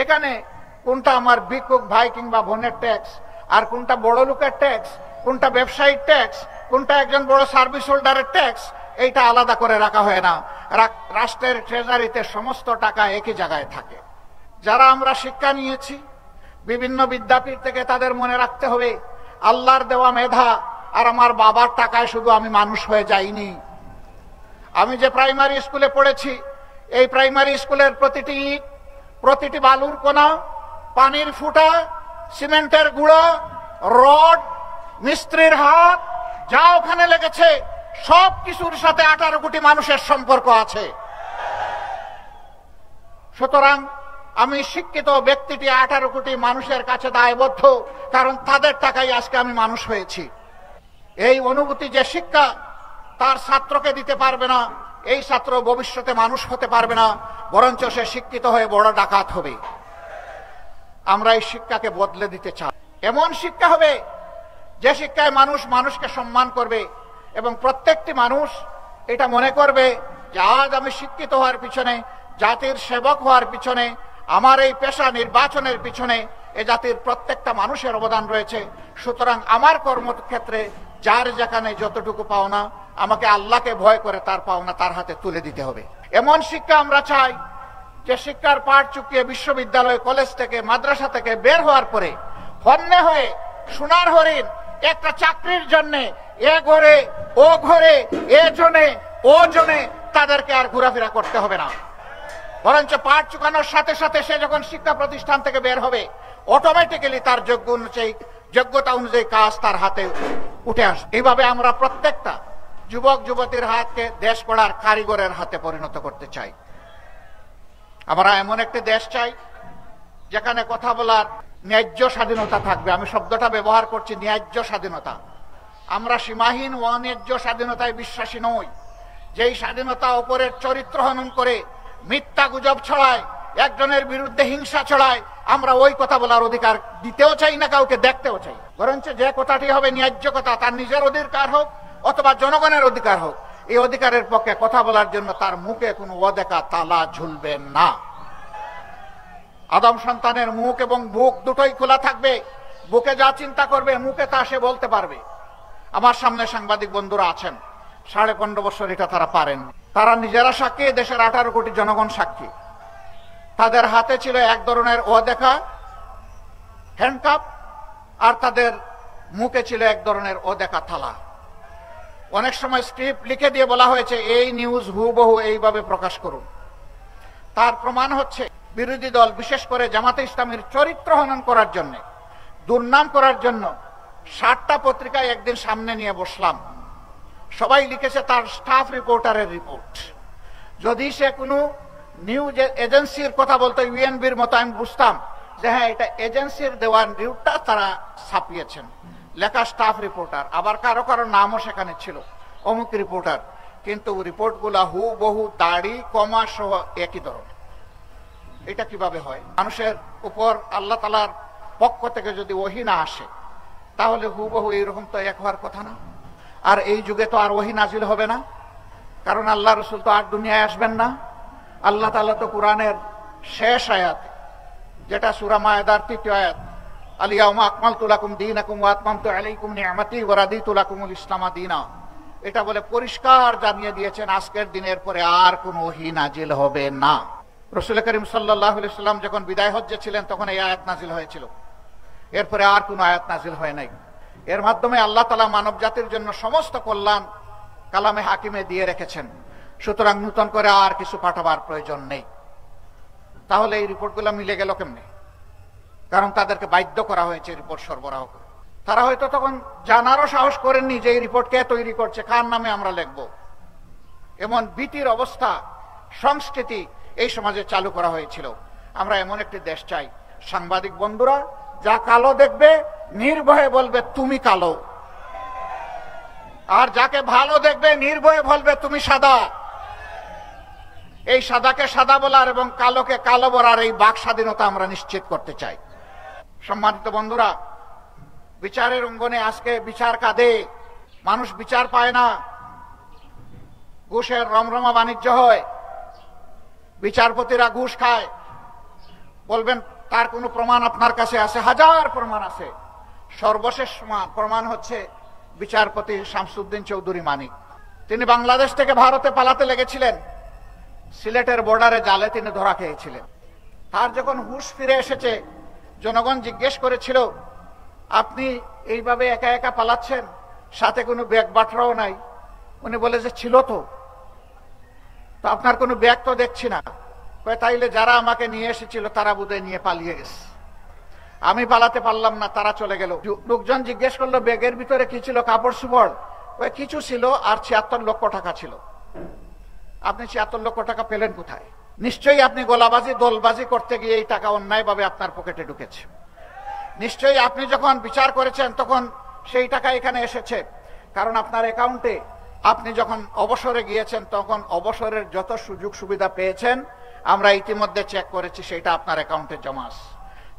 এখানে কোনটা আমার ভিক্ষুক ভাই কিংবা বোনের ট্যাক্স, আর কোনটা বড় লোকের ট্যাক্স, কোনটা ব্যবসায়িক ট্যাক্স, কোনটা একজন বড় সার্ভিস হোল্ডারের ট্যাক্স, এইটা আলাদা করে রাখা হয় না। রাষ্ট্রের ট্রেজারিতে সমস্ত টাকা একই জায়গায় থাকে। যারা আমরা শিক্ষা নিয়েছি বিভিন্ন বিদ্যাপীঠ থেকে, তাদের মনে রাখতে হবে আল্লাহর দেওয়া মেধা আর আমার বাবার টাকায় শুধু আমি মানুষ হয়ে যাইনি। আমি যে প্রাইমারি স্কুলে পড়েছি, এই প্রাইমারি স্কুলের প্রতিটি ইট, প্রতিটি বালুর কোনা, পানির ফুটা, সিমেন্টের গুঁড়ো, রড, মিস্ত্রির হাত, যা ওখানে লেগেছে সব কিছুর সাথে 18 কোটি মানুষের সম্পর্ক আছে। সুতরাং আমি শিক্ষিত ব্যক্তিটি 18 কোটি মানুষের কাছে দায়বদ্ধ, কারণ তাদের টাকায় আজকে আমি মানুষ হয়েছি। এই অনুভূতি যে শিক্ষা তার ছাত্রকে দিতে পারবে না, এই ছাত্র ভবিষ্যতে মানুষ হতে পারবে না, বরঞ্চ সে শিক্ষিত হয়ে বড় ডাকাত হবে। আমরা এই শিক্ষাকে বদলে দিতে চাই। এমন শিক্ষা হবে যে শিক্ষায় মানুষ মানুষকে সম্মান করবে এবং প্রত্যেকটি মানুষ এটা মনে করবে যে আজ আমি শিক্ষিত হওয়ার পিছনে, জাতির সেবক হওয়ার পিছনে, আমার এই পেশা নির্বাচনের পিছনে এ জাতির প্রত্যেকটা মানুষের অবদান রয়েছে। সুতরাং আমার কর্মক্ষেত্রে যার যেখানে যতটুকু পাওনা, আমাকে আল্লাহকে ভয় করে তার পাওনা তার হাতে তুলে দিতে হবে। এমন শিক্ষা আমরা চাই যে শিক্ষার পাঠ চুকিয়ে বিশ্ববিদ্যালয়, কলেজ থেকে, মাদ্রাসা থেকে বের হওয়ার পরে হন্যে হয়ে সোনার হরিণ একটা চাকরির জন্য এ ঘরে ও ঘরে, এ জনে ও জনে তাদেরকে আর ঘোরাফেরা করতে হবে না। বরঞ্চ পাঠ চুকানোর সাথে সাথে সে যখন শিক্ষা প্রতিষ্ঠান থেকে বের হবে, অটোমেটিক্যালি তার যোগ্যতা অনুযায়ী কাজ তার হাতে উঠে আসবে। এইভাবে আমরা প্রত্যেকটা যুবক যুবতীর হাতকে দেশ গড়ার কারিগরের হাতে পরিণত করতে চাই। আমরা এমন একটি দেশ চাই যেখানে কথা বলার ন্যায্য স্বাধীনতা থাকবে। আমি শব্দটা ব্যবহার করছি, ন্যায্য স্বাধীনতা। আমরা সীমাহীন অন্যায্য স্বাধীনতায় বিশ্বাসী নই, যেই স্বাধীনতা অপরের চরিত্র হনন করে, মিথ্যা গুজব ছড়ায়, একজনের বিরুদ্ধে হিংসা ছড়ায়, আমরা ওই কথা বলার অধিকার দিতেও চাই না, কাউকে দেখতেও চাই। বরঞ্চ যে কথাটি হবে ন্যায্য কথা, তার নিজের অধিকার হোক অথবা জনগণের অধিকার হোক, এই অধিকারের পক্ষে কথা বলার জন্য তার মুখে কোনো অদেখা তালা ঝুলবে না। আদম সন্তানের মুখ এবং বুক দুটোই খোলা থাকবে। বুকে যা চিন্তা করবে মুখে তা সে বলতে পারবে। আমার সামনে সাংবাদিক বন্ধুরা আছেন, 15.5 বছর এটা তারা পারেন। তারা নিজেরা সাক্ষী, দেশের 18 কোটি জনগণ সাক্ষী। তাদের হাতে ছিল এক ধরনের অদেখা হ্যান্ডকাপ, আর তাদের মুখে ছিল এক ধরনের অদেখা থালা। অনেক সময় স্ক্রিপ্ট লিখে দিয়ে বলা হয়েছে এই নিউজ হুবহু এইভাবে প্রকাশ করুন। তার প্রমাণ হচ্ছে বিরোধী দল, বিশেষ করে জামাতে ইসলামীর চরিত্র হনন করার জন্য, দুর্নাম করার জন্য 60টা পত্রিকায় একদিন সামনে নিয়ে বসলাম। সবাই লিখেছে তার স্টাফ রিপোর্টারের রিপোর্ট। যদি সে কোনো নিউজ এজেন্সির কথা বলতো, ইউএনবির মতো, আমি বুঝতাম যে হ্যাঁ এটা এজেন্সির দেওয়া নিউজটা তারা ছাপিয়েছেন। লেখা স্টাফ রিপোর্টার, আবার কারো কারো নামও সেখানে ছিল, অমুক রিপোর্টার। কিন্তু রিপোর্টগুলা হুবহু দাড়ি কমা সহ একই ধরনের। এটা কিভাবে হয়? মানুষের উপর আল্লাহ তাআলার পক্ষ থেকে যদি ওহী না আসে, তাহলে হুবহু এইরকম তো এক হওয়ার কথা না। আর এই যুগে তো আর ওহী নাজিল হবে না, কারণ আল্লাহ রসুল তো আর দুনিয়ায় আসবেন না। আল্লাহ তাআলা তো কোরআনের শেষ আয়াত, যেটা সূরা মায়েদার 3য় আয়াত, আল-ইয়াওমা আকমালতু লাকুম দীনাকুম ওয়া আতমামতু আলাইকুম নি'মাতি ওয়া রাদিতু লাকুমুল ইসলামা দীনা, এটা বলে পরিষ্কার জানিয়ে দিয়েছেন আজকের দিনের পরে আর কোনো ওহী নাজিল হবে না। রাসূল করিম সাল্লাল্লাহু আলাইহি সাল্লাম যখন বিদায় হজ্জে ছিলেন তখন এই আয়াত নাজিল হয়েছিল। এরপরে আর কোনো আয়াত নাজিল হয় নাই। এর মাধ্যমে আল্লাহ তাআলা মানব জাতির জন্য সমস্ত কল্যাণ কালামে হাকিমে দিয়ে রেখেছেন। সুতরাং নতুন করে আর কিছু পাঠাবার প্রয়োজন নেই। তাহলে এই রিপোর্টগুলো মিলে গেল কেমনে? কারণ তাদেরকে বাধ্য করা হয়েছে রিপোর্ট সরবরাহ করে। তারা হয়তো তখন জানারও সাহস করেননি যে এই রিপোর্ট কে তৈরি করছে, কার নামে আমরা লিখব। এমন ভীতির অবস্থা, সংস্কৃতি এই সমাজে চালু করা হয়েছিল। আমরা এমন একটি দেশ চাই, সাংবাদিক বন্ধুরা যা কালো দেখবে নির্ভয়ে বলবে তুমি কালো, আর যাকে ভালো দেখবে নির্ভয়ে বলবে তুমি সাদা। এই সাদাকে সাদা বলার এবং কালোকে কালো বলার এই বাক স্বাধীনতা আমরা নিশ্চিত করতে চাই। সম্মানিত বন্ধুরা, বিচারের অঙ্গনে আজকে বিচার কাঁদে, মানুষ বিচার পায় না, ঘুষের রমরমা বাণিজ্য হয়, বিচারপতিরা ঘুষ খায়। বলবেন তার কোনো প্রমাণ আপনার কাছে আছে? হাজার প্রমাণ আছে। সর্বশেষ প্রমাণ হচ্ছে বিচারপতি শামসুদ্দিন চৌধুরী মানিক। তিনি বাংলাদেশ থেকে ভারতে পালাতে লেগেছিলেন, সিলেটের বর্ডারে জালে তিনি ধরা খেয়েছিলেন। তার যখন হুঁশ ফিরে এসেছে, জনগণ জিজ্ঞেস করেছিল আপনি এইভাবে একা একা পালাচ্ছেন, সাথে কোনো ব্যাগ বাটরাও নাই। উনি বলে যে ছিল তো আপনার কোনো ব্যাগ তো দেখছি না। তাইলে যারা আমাকে নিয়ে এসেছিল তারা বোধহয় নিয়ে পালিয়ে গেছে, আমি পালাতে পারলাম না, তারা চলে গেল। লোকজন জিজ্ঞেস করলো ব্যাগের ভিতরে কি ছিল? কাপড় চোপড়? কিছু ছিল, আর ৭৬ লক্ষ টাকা ছিল। আপনি ৭৬ লক্ষ টাকা পেলেন কোথায়? নিশ্চয়ই আপনি গোলাবাজি দলবাজি করতে গিয়ে এই টাকা অন্যায়ভাবে আপনার পকেটে ঢুকেছে। নিশ্চয়ই আপনি যখন বিচার করেছেন তখন সেই টাকা এখানে এসেছে, কারণ আপনার অ্যাকাউন্টে আপনি যখন অবসরে গিয়েছেন তখন অবসরের যত সুযোগ সুবিধা পেয়েছেন আমরা ইতিমধ্যে চেক করেছি, সেটা আপনার অ্যাকাউন্টে জমা আছে।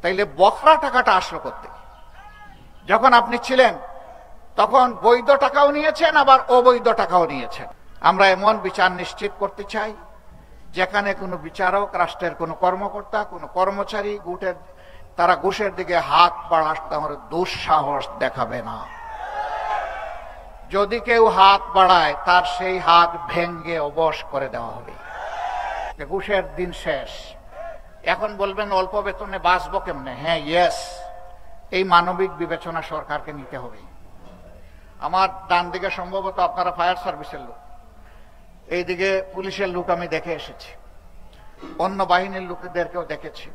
তাইলে বখরা টাকাটা আসলো করতে? যখন আপনি ছিলেন তখন বৈধ টাকাও নিয়েছেন, আবার অবৈধ টাকাও নিয়েছেন। আমরা এমন বিচার নিশ্চিত করতে চাই যেখানে কোনো বিচারক, রাষ্ট্রের কোনো কর্মকর্তা, কোনো কর্মচারী তারা ঘুষের দিকে হাত বাড়াতে আমার দুঃসাহস দেখাবে না। যদি কেউ হাত বাড়ায় তার সেই হাত ভেঙ্গে অবশ করে দেওয়া হবে। ঘুষের দিন শেষ। এখন বলবেন অল্প বেতনে বাঁচবো কেমনে? হ্যাঁ, ইয়েস, এই মানবিক বিবেচনা সরকারকে নিতে হবে। আমার ডান দিকে সম্ভবত আপনারা ফায়ার সার্ভিসের লোক, এইদিকে পুলিশের লোক আমি দেখে এসেছি, অন্য বাহিনীর লোকদেরকেও দেখেছি।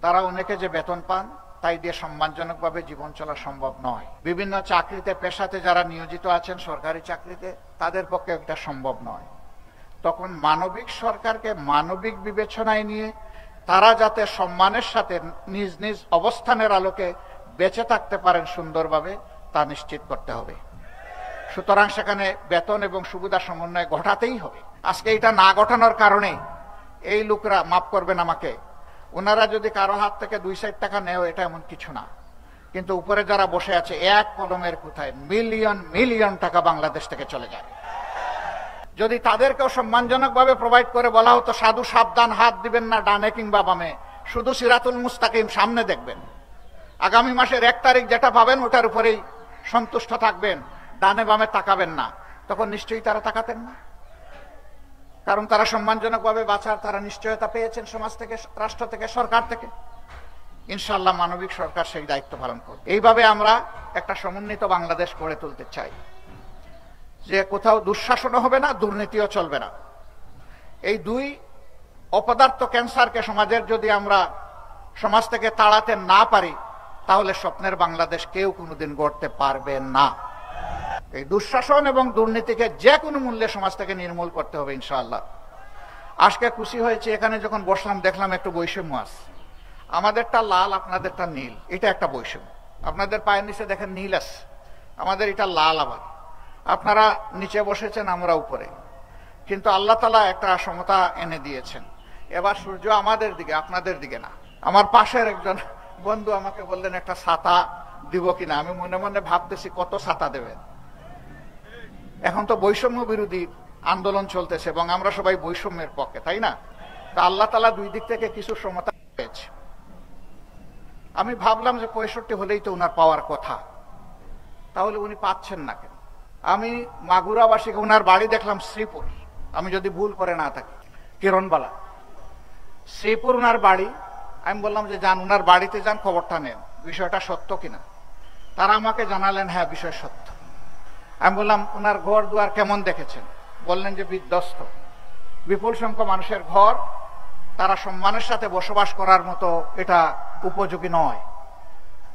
তারা অনেকে যে বেতন পান তাই দিয়ে সম্মানজনকভাবে জীবন চলা সম্ভব নয়। বিভিন্ন চাকরিতে পেশাতে যারা নিয়োজিত আছেন সরকারি চাকরিতে, তাদের পক্ষে এটা সম্ভব নয়। তখন মানবিক সরকারকে মানবিক বিবেচনায় নিয়ে তারা যাতে সম্মানের সাথে নিজ নিজ অবস্থানের আলোকে বেঁচে থাকতে পারেন সুন্দরভাবে, তা নিশ্চিত করতে হবে। সুতরাং সেখানে বেতন এবং সুবিধা সমন্বয় ঘটাতেই হবে। আজকে এটা না ঘটানোর কারণে এই লোকরা, মাফ করবেন আমাকে, ওনারা যদি কারো হাত থেকে 2 টাকা নেয় এটা এমন কিছু না, কিন্তু উপরে যারা বসে আছে এক কলমের কোথায় মিলিয়ন মিলিয়ন টাকা বাংলাদেশ থেকে চলে যায়। যদি তাদেরকেও সম্মানজনক ভাবে প্রোভাইড করে বলা হতো সাধু সাবধান, হাত দিবেন না ডানে কিংবা বামে, শুধু সিরাতুল মুস্তাকিম সামনে দেখবেন, আগামী মাসের 1 তারিখ যেটা পাবেন ওটার উপরেই সন্তুষ্ট থাকবেন, ডানে বামে তাকাবেন না, তখন নিশ্চয়ই তারা তাকাতেন না। কারণ তারা সম্মানজনক ভাবে বাঁচার তারা নিশ্চয়তা পেয়েছেন সমাজ থেকে, রাষ্ট্র থেকে, সরকার থেকে। ইনশাআল্লাহ মানবিক সরকার সেই দায়িত্ব পালন করবে। এইভাবে আমরা একটা সমন্বিত বাংলাদেশ গড়ে তুলতে চাই, যে কোথাও দুঃশাসনও হবে না, দুর্নীতিও চলবে না। এই দুই অপদার্থ ক্যান্সারকে সমাজের যদি আমরা সমাজ থেকে তাড়াতে না পারি, তাহলে স্বপ্নের বাংলাদেশ কেউ কোনোদিন গড়তে পারবে না। এই দুঃশাসন এবং দুর্নীতিকে যে কোনো মূল্যে সমাজ থেকে নির্মূল করতে হবে ইনশাআল্লাহ। আজকে খুশি হয়েছে, এখানে যখন বসলাম দেখলাম একটু বৈষম্য আছে। আমাদেরটা লাল, আপনাদেরটা নীল, এটা একটা বৈষম্য। আপনাদের পায়ের নিচে দেখেন নীল আছে, আমাদের এটা লাল। আবার আপনারা নিচে বসেছেন, আমরা উপরে, কিন্তু আল্লাহ তাআলা একটা সমতা এনে দিয়েছেন। এবার সূর্য আমাদের দিকে, আপনাদের দিকে না। আমার পাশের একজন বন্ধু আমাকে বললেন একটা ছাতা দিব কিনা। আমি মনে মনে ভাবতেছি কত ছাতা দেবেন। এখন তো বৈষম্য বিরোধী আন্দোলন চলতেছে এবং আমরা সবাই বৈষম্যের পক্ষে, তাই না? তা আল্লাহ তাআলা দুই দিক থেকে কিছু সমতা পেয়েছে। আমি ভাবলাম যে 65 হলেই তো উনার পাওয়ার কথা, তাহলে উনি পাচ্ছেন না কেন? আমি মাগুরাবাসীকে, উনার বাড়ি দেখলাম শ্রীপুর, আমি যদি ভুল করে না থাকি, কিরণবালা। শ্রীপুর উনার বাড়ি। আমি বললাম যে যান, উনার বাড়িতে যান, খবরটা নেন বিষয়টা সত্য কিনা। তারা আমাকে জানালেন হ্যাঁ বিষয় সত্য। আমি বললাম উনার ঘর দুয়ার কেমন দেখেছেন? বললেন যে বিধ্বস্ত, বিপুল সংখ্যক মানুষের ঘর, তারা সম্মানের সাথে বসবাস করার মতো এটা উপযোগী নয়।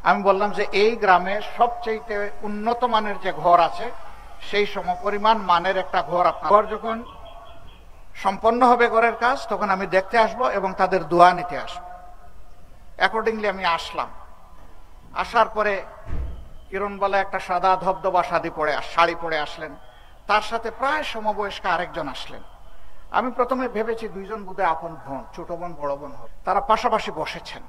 আমি বললাম যে এই গ্রামে সবচেয়ে উন্নত মানের যে ঘর আছে সেই সমপরিমাণ মানের একটা ঘর, আপনার ঘর যখন সম্পন্ন হবে ঘরের কাজ তখন আমি দেখতে আসব এবং তাদের দোয়া নিতে আসবো। অ্যাকর্ডিংলি আমি আসলাম। আসার পরে কিরণবালা একটা সাদা ধবধবা শাড়ি পরে আসলেন, তার সাথে প্রায় সমবয়স্ক আরেকজন আসলেন। আমি প্রথমে ভেবেছি দুইজন বোধহয় আপন বোন, ছোট বোন বড় বোন হবে। তারা পাশাপাশি বসেছেন।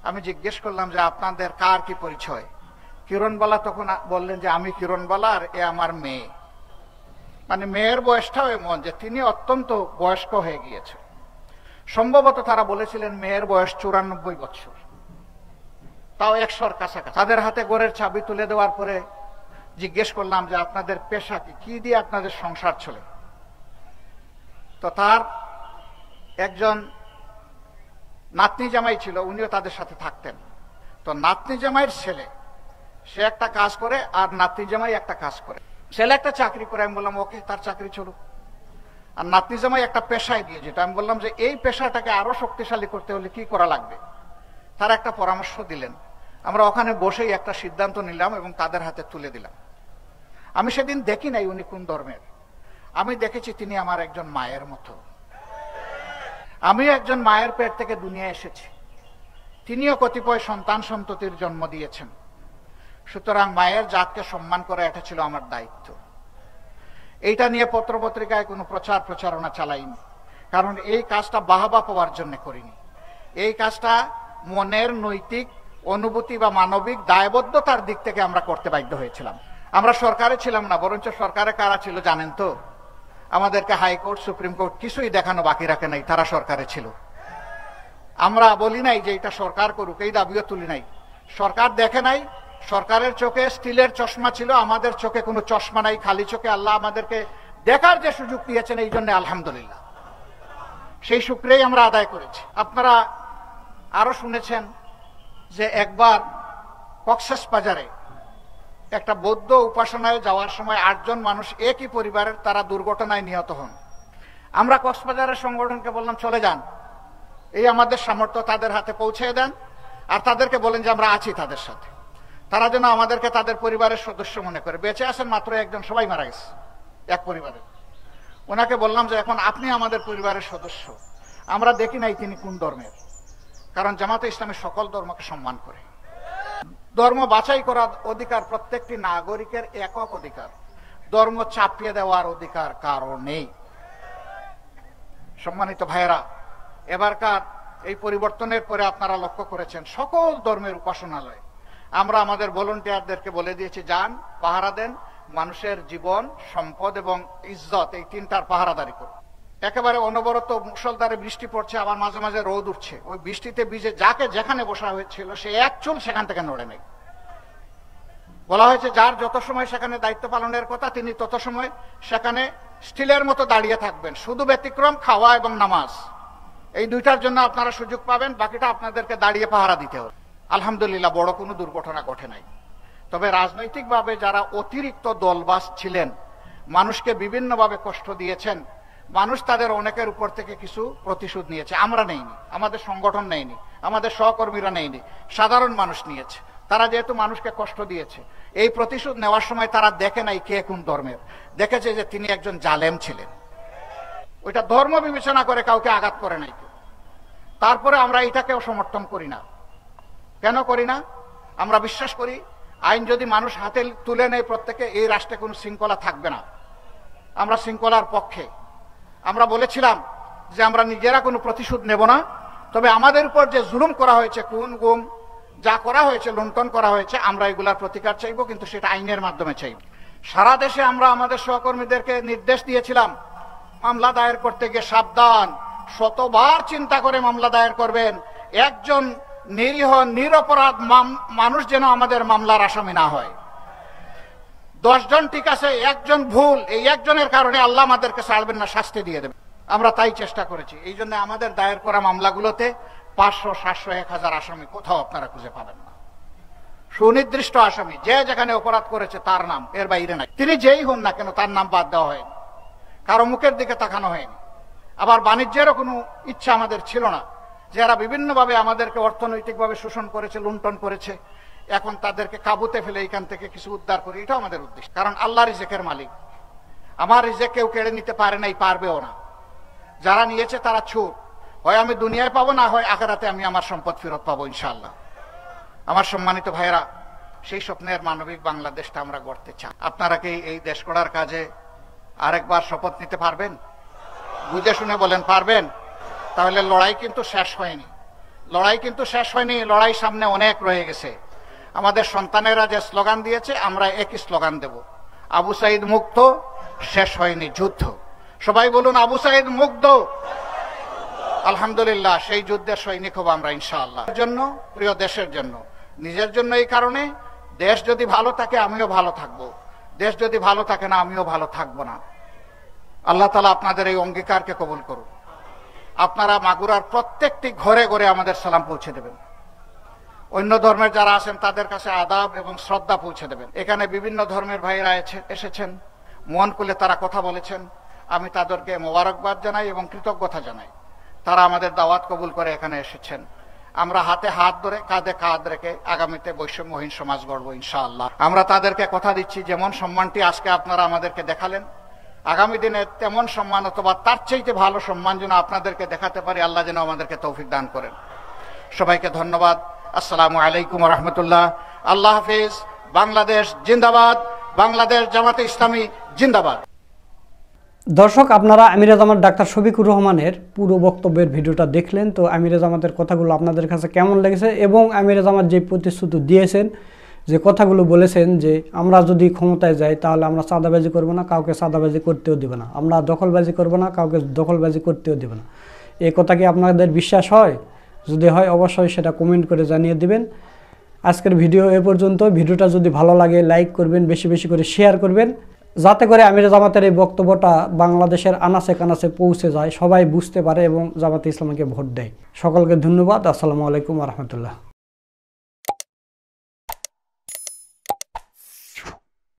আমি জিজ্ঞেস করলাম যে আপনাদের কার কি পরিচয়? কিরণবালা তখন বললেন যে আমি কিরণবালা আর এ আমার মেয়ে। মানে মেয়ের বয়সটাও এমন যে তিনি অত্যন্ত বয়স্ক হয়ে গিয়েছে। সম্ভবত তারা বলেছিলেন মেয়ের বয়স 94 বছর, তাও 100-র কাছাকাছি। তাদের হাতে ঘরের চাবি তুলে দেওয়ার পরে জিজ্ঞেস করলাম যে আপনাদের পেশা কি দিয়ে আপনাদের সংসার চলে? তো তার একজন নাতনি জামাই ছিল, উনিও তাদের সাথে থাকতেন। তো নাতনি জামাইয়ের ছেলে, সে একটা কাজ করে আর নাতনি জামাই একটা কাজ করে। ছেলে একটা চাকরি করে, আমি বললাম ওকে, তার চাকরি চলুক। আর নাতনি জামাই একটা পেশায় দিয়ে যেটা, আমি বললাম যে এই পেশাটাকে আরো শক্তিশালী করতে হলে কি করা লাগবে। তারা একটা পরামর্শ দিলেন। আমরা ওখানে বসেই একটা সিদ্ধান্ত নিলাম এবং তাদের হাতে তুলে দিলাম। আমি সেদিন দেখি নাই উনি কোন ধর্মের, আমি দেখেছি তিনি আমার একজন মায়ের মতো। আমিও একজন মায়ের পেট থেকে দুনিয়া এসেছি, তিনিও কতিপয় সন্তান সন্ততির জন্ম দিয়েছেন। সুতরাং মায়ের জাতকে সম্মান করা এটা ছিল আমার দায়িত্ব। এইটা নিয়ে পত্রপত্রিকায় কোনো প্রচারণা চালাইনি, কারণ এই কাজটা বাহবা পাওয়ার জন্য করিনি। এই কাজটা মনের নৈতিক অনুভূতি বা মানবিক দায়বদ্ধতার দিক থেকে আমরা করতে বাধ্য হয়েছিলাম। আমরা সরকারে ছিলাম না, বরঞ্চ সরকারে কারা ছিল জানেন তো? আমাদেরকে হাইকোর্ট সুপ্রিম কোর্ট কিছুই দেখানো বাকি রাখে নাই, তারা সরকারে ছিল। আমরা বলি নাই যে এটা সরকার করুক, এই দাবিও তুলি নাই। সরকার দেখে নাই, সরকারের চোখে স্টিলের চশমা ছিল, আমাদের চোখে কোনো চশমা নাই, খালি চোখে আল্লাহ আমাদেরকে দেখার যে সুযোগ দিয়েছেন, এই জন্য আলহামদুলিল্লাহ, সেই শুক্রেই আমরা আদায় করেছি। আপনারা আরো শুনেছেন যে একবার কক্সবাজারে একটা বৌদ্ধ উপাসনায় যাওয়ার সময় 8 জন মানুষ একই পরিবারের, তারা দুর্ঘটনায় নিহত হন। আমরা কক্সবাজারের সংগঠনকে বললাম চলে যান, এই আমাদের সামর্থ্য, তাদের হাতে পৌঁছে দেন আর তাদেরকে বলেন যে আমরা আছি তাদের সাথে। তারা যেন আমাদেরকে তাদের পরিবারের সদস্য মনে করে। বেঁচে আছেন মাত্র একজন, সবাই মারা গেছে এক পরিবারের। ওনাকে বললাম যে এখন আপনি আমাদের পরিবারের সদস্য। আমরা দেখি নাই তিনি কোন ধর্মের, কারণ জামাতে ইসলামী সকল ধর্মকে সম্মান করে। ধর্ম বাছাই করার অধিকার প্রত্যেকটি নাগরিকের একক অধিকার, ধর্ম চাপিয়ে দেওয়ার অধিকার কারো নেই। সম্মানিত ভাইয়েরা, এবারকার এই পরিবর্তনের পরে আপনারা লক্ষ্য করেছেন সকল ধর্মের উপাসনালয় আমরা আমাদের ভলান্টিয়ারদেরকে বলে দিয়েছি, যান পাহারা দেন, মানুষের জীবন, সম্পদ এবং ইজ্জত, এই তিনটার পাহারাদারি করুন। একেবারে অনবরত মুষলধারে বৃষ্টি পড়ছে, আবার মাঝে মাঝে রোদ উঠছে। ওই বৃষ্টিতে ভিজে যাকে যেখানে বসা হয়েছিল সে এক চুল সেখান থেকে নড়ে নেই। বলা হয়েছে যার যত সময় সেখানে দায়িত্ব পালনের কথা তিনি তত সময় সেখানে স্টিলের মতো দাঁড়িয়ে থাকবেন। শুধু ব্যতিক্রম খাওয়া এবং নামাজ, এই দুইটার জন্য আপনারা সুযোগ পাবেন, বাকিটা আপনাদেরকে দাঁড়িয়ে পাহারা দিতে হবে। আলহামদুলিল্লাহ বড় কোনো দুর্ঘটনা ঘটে নাই। তবে রাজনৈতিকভাবে যারা অতিরিক্ত দলবাজ ছিলেন, মানুষকে বিভিন্নভাবে কষ্ট দিয়েছেন, মানুষ তাদের অনেকের উপর থেকে কিছু প্রতিশোধ নিয়েছে। আমরা নেইনি, আমাদের সংগঠন নেইনি, আমাদের সহকর্মীরা নেইনি, সাধারণ মানুষ নিয়েছে। তারা যেহেতু মানুষকে কষ্ট দিয়েছে, এই প্রতিশোধ নেওয়ার সময় তারা দেখে নাই কে কোন ধর্মের, দেখেছে যে তিনি একজন জালেম ছিলেন। ওইটা ধর্ম বিবেচনা করে কাউকে আঘাত করে নাই। তারপরে আমরা এটাকেও সমর্থন করি না। কেন করি না? আমরা বিশ্বাস করি আইন যদি মানুষ হাতে তুলে নেয় প্রত্যেকে, এই রাষ্ট্রে কোনো শৃঙ্খলা থাকবে না। আমরা শৃঙ্খলার পক্ষে। আমরা বলেছিলাম যে আমরা নিজেরা কোনো প্রতিশোধ নেব না, তবে আমাদের উপর যে জুলুম করা হয়েছে, খুন গুম যা করা হয়েছে, লুণ্ঠন করা হয়েছে, আমরা এগুলার প্রতিকার চাইব, কিন্তু সেটা আইনের মাধ্যমে চাইব। সারা দেশে আমরা আমাদের সহকর্মীদেরকে নির্দেশ দিয়েছিলাম, মামলা দায়ের করতে গিয়ে সাবধান, শতবার চিন্তা করে মামলা দায়ের করবেন। একজন নিরীহ নিরপরাধ মানুষ যেন আমাদের মামলার আসামি না হয়। 10 জন ঠিক আছে, একজন ভুল, এই একজনের কারণে আল্লাহ আমাদেরকে ছাড়বেন না, শাস্তি দিয়ে দেবেন। আমরা তাই চেষ্টা করেছি। এই জন্য আমাদের দায়ের করা মামলাগুলোতে 500, 700, 1000 আসামি কোথাও আপনারা খুঁজে পাবেন না। সুনির্দিষ্ট আসামি, যে যেখানে অপরাধ করেছে তার নাম, এর বাইরে নাই। তিনি যেই হন না কেন তার নাম বাদ দেওয়া হয়নি, কারো মুখের দিকে তাকানো হয়নি। আবার বাণিজ্যেরও কোনো ইচ্ছা আমাদের ছিল না। যারা বিভিন্নভাবে আমাদেরকে অর্থনৈতিকভাবে শোষণ করেছে, লুণ্ঠন করেছে, এখন তাদেরকে কাবুতে ফেলে এখান থেকে কিছু উদ্ধার করি, এটা আমাদের উদ্দেশ্য। কারণ আল্লাহ রিজেকের মালিক, আমার রিজেক কেউ কেড়ে নিতে পারে নাই, পারবেও না। যারা নিয়েছে তারা চোর, হয় আমি দুনিয়ায় পাবো, না হয় আখিরাতে আমি আমার সম্পদ ফেরত পাবো ইনশাআল্লাহ। আমার সম্মানিত ভাইরা, সেই স্বপ্নের মানবিক বাংলাদেশটা আমরা গড়তে চাই। আপনারা কি এই দেশ গড়ার কাজে আরেকবার শপথ নিতে পারবেন? বুঝে শুনে বলেন, পারবেন? তাহলে লড়াই কিন্তু শেষ হয়নি, লড়াই কিন্তু শেষ হয়নি, লড়াই সামনে অনেক রয়ে গেছে। আমাদের সন্তানেরা যে স্লোগান দিয়েছে, আমরা একই স্লোগান দেব, আবু সাইদ মুক্ত, শেষ হয়নি যুদ্ধ। সবাই বলুন, আবু সাইদ মুক্ত। আলহামদুলিল্লাহ, সেই যুদ্ধের সৈনিক হব আমরা ইনশাআল্লাহ। জন্য, প্রিয় দেশের জন্য, নিজের জন্য। এই কারণে দেশ যদি ভালো থাকে আমিও ভালো থাকবো, দেশ যদি ভালো থাকে না আমিও ভালো থাকবো না। আল্লাহ তাআলা আপনাদের এই অঙ্গীকারকে কবুল করুন। আপনারা মাগুরার প্রত্যেকটি ঘরে ঘরে আমাদের সালাম পৌঁছে দেবেন। অন্য ধর্মের যারা আছেন তাদের কাছে আদাব এবং শ্রদ্ধা পৌঁছে দেবেন। এখানে বিভিন্ন ধর্মের ভাইরা এসেছেন, মন খুলে তারা কথা বলেছেন। আমি তাদেরকে মোবারকবাদ জানাই এবং কৃতজ্ঞতা জানাই। তারা আমাদের দাওয়াত কবুল করে এখানে এসেছেন। আমরা হাতে হাত ধরে, কাঁধে কাঁধ রেখে আগামীতে বৈষম্যহীন সমাজ গড়ব ইনশাআল্লাহ। আমরা তাদেরকে কথা দিচ্ছি, যেমন সম্মানটি আজকে আপনারা আমাদেরকে দেখালেন, আগামী দিনে তেমন সম্মান অথবা তার চাইতে ভালো সম্মান যেন আপনাদেরকে দেখাতে পারি। আল্লাহ যেন আমাদেরকে তৌফিক দান করেন। সবাইকে ধন্যবাদ। আসসালামু আলাইকুম ওয়া রাহমাতুল্লাহ। আল্লাহ হাফেজ। বাংলাদেশ জিন্দাবাদ, বাংলাদেশ জামাতে ইসলামী জিন্দাবাদ। দর্শক, আপনারা আমিরে জামাত ডাক্তার শফিকুর রহমানের পুরো বক্তব্যের ভিডিওটা দেখলেন। তো আমিরে জামাতের কথাগুলো আপনাদের কাছে কেমন লেগেছে, এবং আমিরে জামাত যে প্রতিশ্রুতি দিয়েছেন, যে কথাগুলো বলেছেন যে আমরা যদি ক্ষমতায় যাই তাহলে আমরা চাঁদাবাজি করব না, কাউকে চাঁদাবাজি করতেও দেবে না, আমরা দখলবাজি করব না, কাউকে দখলবাজি করতেও দেবে না। এই কথা কি আপনাদের বিশ্বাস হয়? যদি হয় অবশ্যই সেটা কমেন্ট করে জানিয়ে দিবেন। আজকের ভিডিও এ পর্যন্ত। ভিডিওটা যদি ভালো লাগে লাইক করবেন, বেশি বেশি করে শেয়ার করবেন, যাতে করে আমিরে জামাতের এই বক্তব্যটা বাংলাদেশের আনাচে কানাচে পৌঁছে যায়, সবাই বুঝতে পারে এবং জামাতে ইসলামীকে ভোট দেয়। সকলকে ধন্যবাদ। আসসালামু আলাইকুম ওয়া রাহমাতুল্লাহ।